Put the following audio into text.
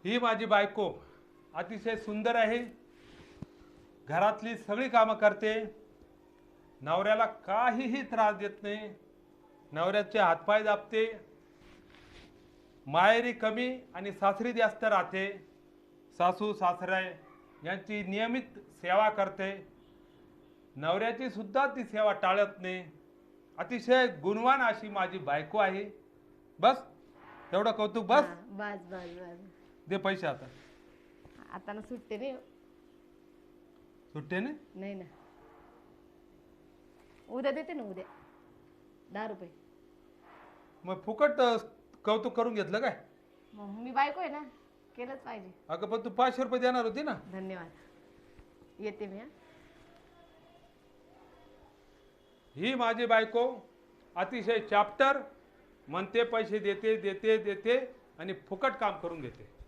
ही माझी बायको अतिशय सुंदर आहे. घरातली सगळी कामं करते. नवऱ्याला काहीही त्रास देत नाही. नवऱ्याचे हातपाय दाबते. माहेरी कमी आणि सासरी जास्त राहते. सासू सासरे यांची नियमित सेवा करते. नवऱ्याची सुद्धा ती सेवा टाळत नाही. अतिशय गुणवान अशी माझी बायको आहे. बस एवढं कौतुक बस. हा, बस बस बस. दे पैसे आता. आता ना सुट्टे नाही. सुट्टे नाही. नाही ना, उद्या देते ना, उद्या 10 रुपये. मग फुकट कौतुक करून घेतलं काय? मग मी बायको आहे ना, केलंच पाहिजे. अगं पण तू 500 रुपये देणार होती ना. धन्यवाद. येते मी. हा, ही माझी बायको अतिशय चॅप्टर. म्हणते पैसे देते देते देते आणि फुकट काम करून घेते.